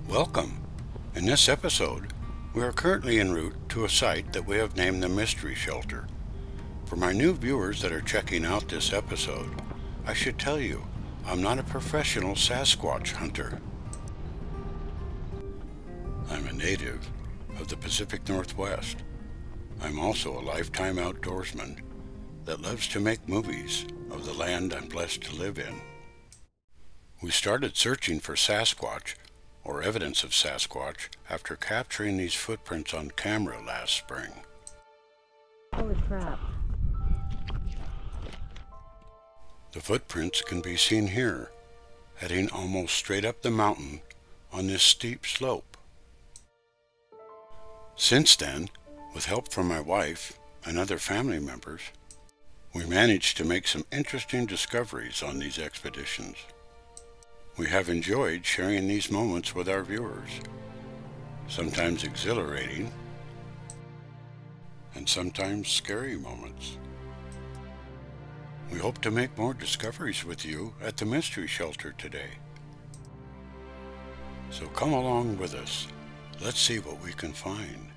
Welcome! In this episode, we are currently en route to a site that we have named the Mystery Shelter. For my new viewers that are checking out this episode, I should tell you, I'm not a professional Sasquatch hunter. I'm a native of the Pacific Northwest. I'm also a lifetime outdoorsman that loves to make movies of the land I'm blessed to live in. We started searching for Sasquatch, or evidence of Sasquatch, after capturing these footprints on camera last spring. Holy crap. The footprints can be seen here, heading almost straight up the mountain on this steep slope. Since then, with help from my wife and other family members, we managed to make some interesting discoveries on these expeditions. We have enjoyed sharing these moments with our viewers, sometimes exhilarating and sometimes scary moments. We hope to make more discoveries with you at the Mystery Shelter today. So come along with us. Let's see what we can find.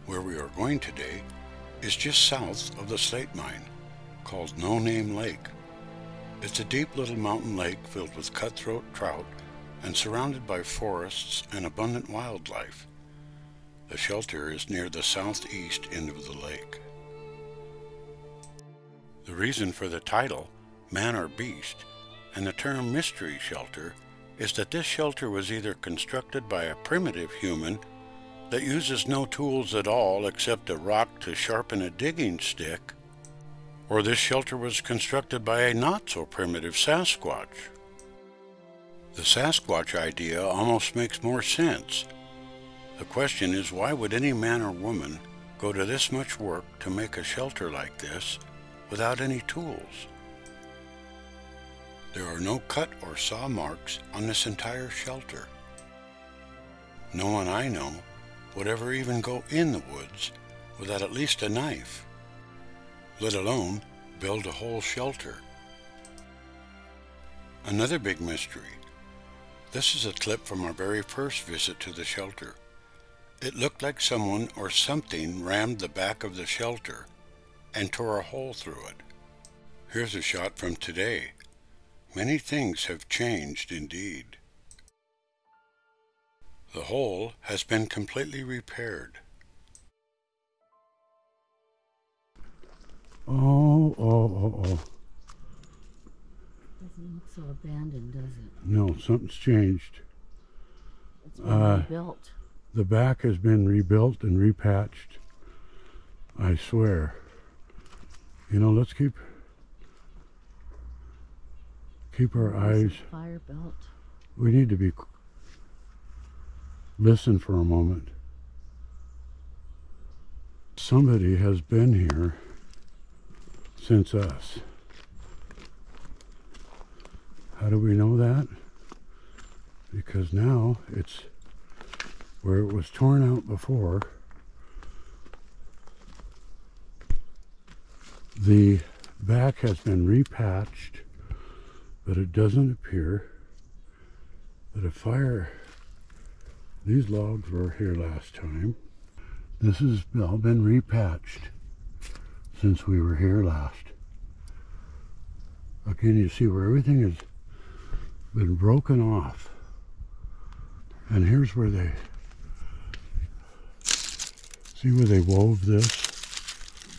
Where we are going today is just south of the slate mine, called No Name Lake. It's a deep little mountain lake filled with cutthroat trout and surrounded by forests and abundant wildlife. The shelter is near the southeast end of the lake. The reason for the title, Man or Beast, and the term Mystery Shelter is that this shelter was either constructed by a primitive human that uses no tools at all except a rock to sharpen a digging stick, or this shelter was constructed by a not-so-primitive Sasquatch. The Sasquatch idea almost makes more sense. The question is, why would any man or woman go to this much work to make a shelter like this without any tools? There are no cut or saw marks on this entire shelter. No one I know would ever even go in the woods without at least a knife, let alone build a whole shelter. Another big mystery. This is a clip from our very first visit to the shelter. It looked like someone or something rammed the back of the shelter and tore a hole through it. Here's a shot from today. Many things have changed indeed. The hole has been completely repaired. Oh. Doesn't look so abandoned, does it? No, something's changed. It's been rebuilt. The back has been rebuilt and repatched. I swear. You know, let's keep our eyes. Fire belt. We need to listen for a moment. Somebody has been here since us. How do we know that? Because now it's where it was torn out before. The back has been repatched, but it doesn't appear that a fire. These logs were here last time. This has all been repatched since we were here last. Again, you see where everything has been broken off. And here's where they, see where they wove this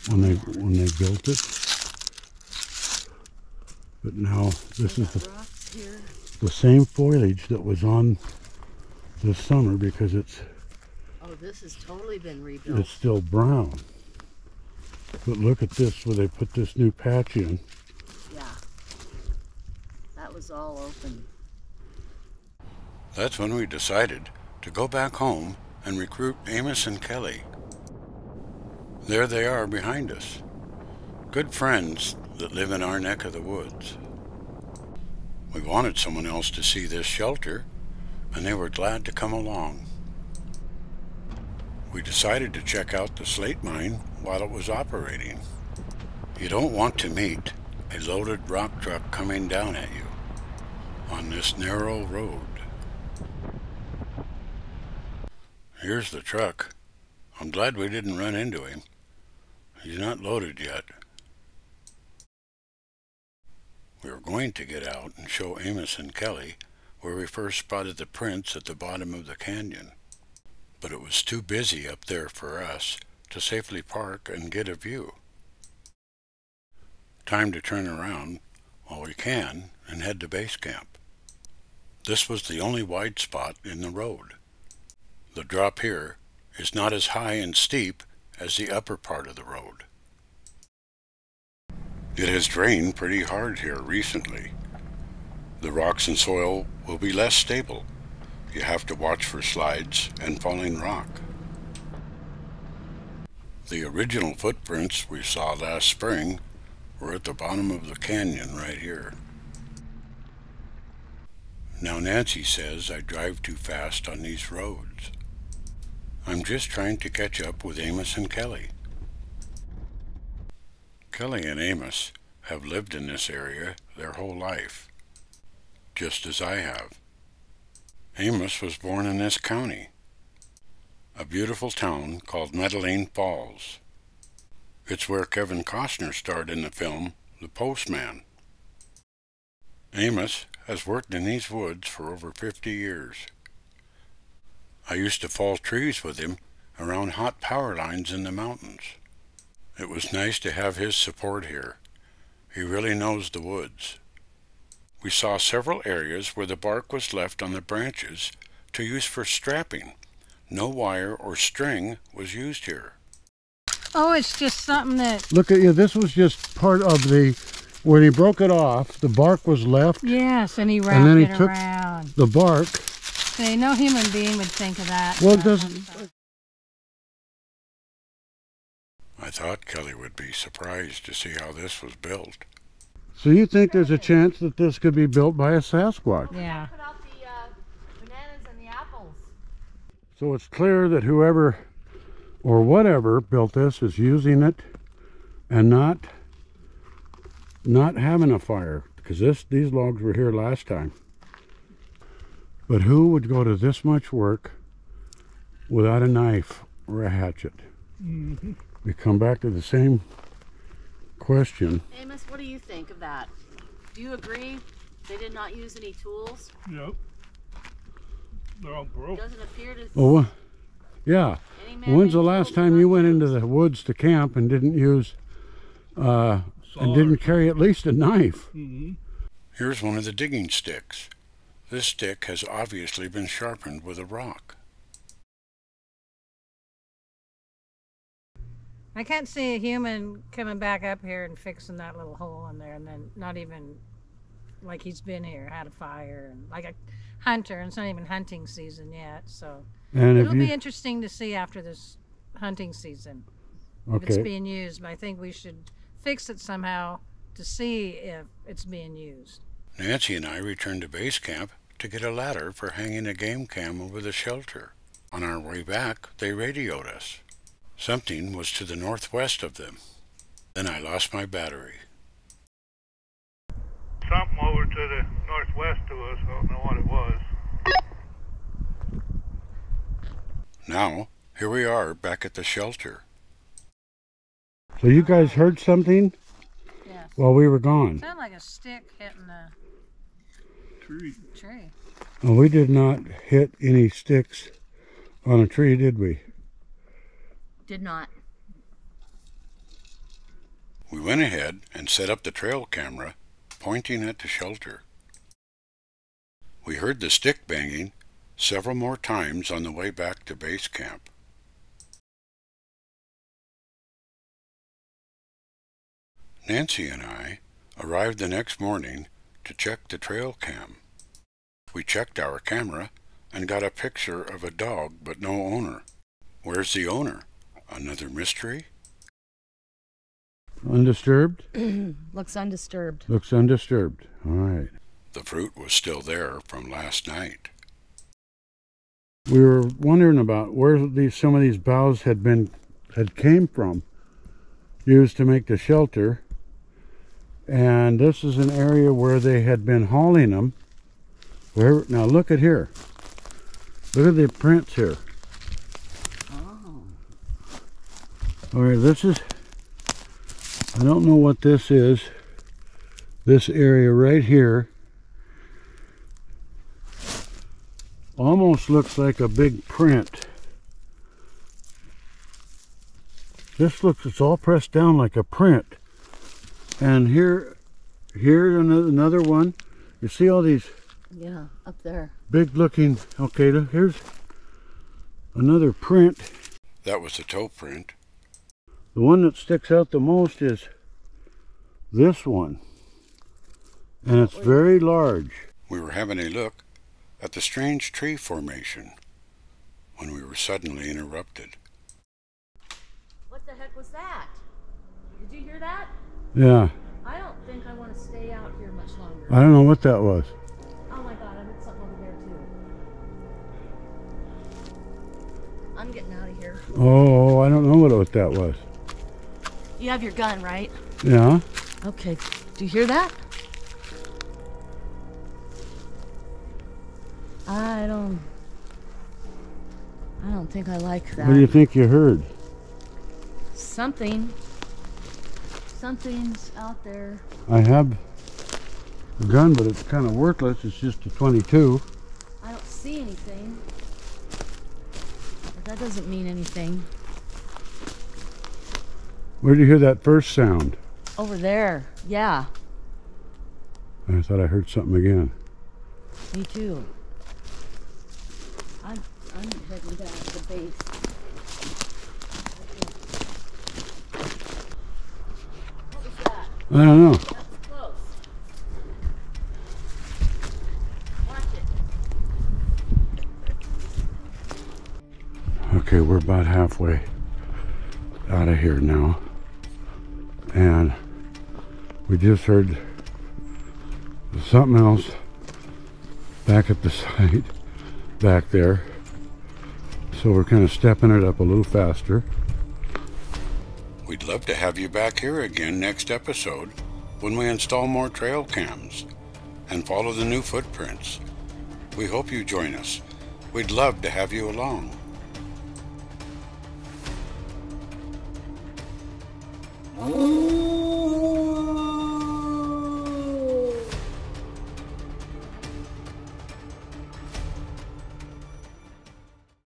when they built it. But now this is the same foliage that was on this summer, because it's, oh, this has totally been rebuilt. It's still brown. But look at this, where they put this new patch in. Yeah. That was all open. That's when we decided to go back home and recruit Amos and Kelly. There they are behind us. Good friends that live in our neck of the woods. We wanted someone else to see this shelter, and they were glad to come along. We decided to check out the slate mine while it was operating. You don't want to meet a loaded rock truck coming down at you on this narrow road. Here's the truck. I'm glad we didn't run into him. He's not loaded yet. We were going to get out and show Amos and Kelly where we first spotted the prints at the bottom of the canyon, but it was too busy up there for us to safely park and get a view. Time to turn around while we can and head to base camp. This was the only wide spot in the road. The drop here is not as high and steep as the upper part of the road. It has rained pretty hard here recently. The rocks and soil will be less stable. You have to watch for slides and falling rock. The original footprints we saw last spring were at the bottom of the canyon right here. Now Nancy says I drive too fast on these roads. I'm just trying to catch up with Amos and Kelly. Kelly and Amos have lived in this area their whole life, just as I have. Amos was born in this county, a beautiful town called Medellin Falls. It's where Kevin Costner starred in the film The Postman. Amos has worked in these woods for over 50 years. I used to fall trees with him around hot power lines in the mountains. It was nice to have his support here. He really knows the woods. We saw several areas where the bark was left on the branches to use for strapping. No wire or string was used here. Oh, it's just something that... Look at you, this was just part of the... When he broke it off, the bark was left. Yes, and he wrapped and then he it took around. The bark. See, no human being would think of that. Well, it doesn't... I thought Kelly would be surprised to see how this was built. So you think there's a chance that this could be built by a Sasquatch? Yeah. Put out the bananas and the apples. So it's clear that whoever or whatever built this is using it and not having a fire, because these logs were here last time. But who would go to this much work without a knife or a hatchet? Mm-hmm. We come back to the same question. Amos, what do you think of that? Do you agree they did not use any tools? Yep. They're all broke. Doesn't appear to... Oh, yeah. Any man When's the made last tools time were you not went into used? the woods to camp and didn't use and didn't carry at least a knife? Mm-hmm. Here's one of the digging sticks. This stick has obviously been sharpened with a rock. I can't see a human coming back up here and fixing that little hole in there, and then not even like he's been here, had a fire, and like a hunter, and it's not even hunting season yet, so And it'll be interesting to see after this hunting season if it's okay, being used. But I think we should fix it somehow to see if it's being used. Nancy and I returned to base camp to get a ladder for hanging a game cam over the shelter. On our way back, they radioed us. Something was to the northwest of them. Then I lost my battery. Something over to the northwest of us. I don't know what it was. Now, here we are back at the shelter. so you guys heard something Yeah. while we were gone? Sounded like a stick hitting a Tree. tree. Well, we did not hit any sticks on a tree, did we? Did not. We went ahead and set up the trail camera, pointing at the shelter. We heard the stick banging several more times on the way back to base camp. Nancy and I arrived the next morning to check the trail cam. We checked our camera and got a picture of a dog but no owner. Where's the owner? Another mystery? Undisturbed? Looks undisturbed. Looks undisturbed. All right. The fruit was still there from last night. We were wondering about where some of these boughs had came from, used to make the shelter. And this is an area where they had been hauling them. Now look at here. Look at the prints here. Alright, this is, I don't know what this is. This area right here almost looks like a big print. This looks, it's all pressed down like a print. And here another one. You see all these? Yeah, up there. Big looking, okay, here's another print. That was the toe print. The one that sticks out the most is this one. And it's very large. We were having a look at the strange tree formation when we were suddenly interrupted. What the heck was that? Did you hear that? Yeah. I don't think I want to stay out here much longer. I don't know what that was. Oh my god, I heard something over there too. I'm getting out of here. Oh, I don't know what that was. You have your gun, right? Yeah. Okay. Do you hear that? I don't think I like that. What do you think you heard? Something's out there. I have a gun, but it's kind of worthless. It's just a 22. I don't see anything. But that doesn't mean anything. Where did you hear that first sound? Over there. Yeah. I thought I heard something again. Me too. I'm heading down to the base. What was that? I don't know. That was close. Watch it. Okay, we're about halfway out of here now. And we just heard something else back at the site back there. So we're kind of stepping it up a little faster. We'd love to have you back here again next episode when we install more trail cams and follow the new footprints. We hope you join us. We'd love to have you along.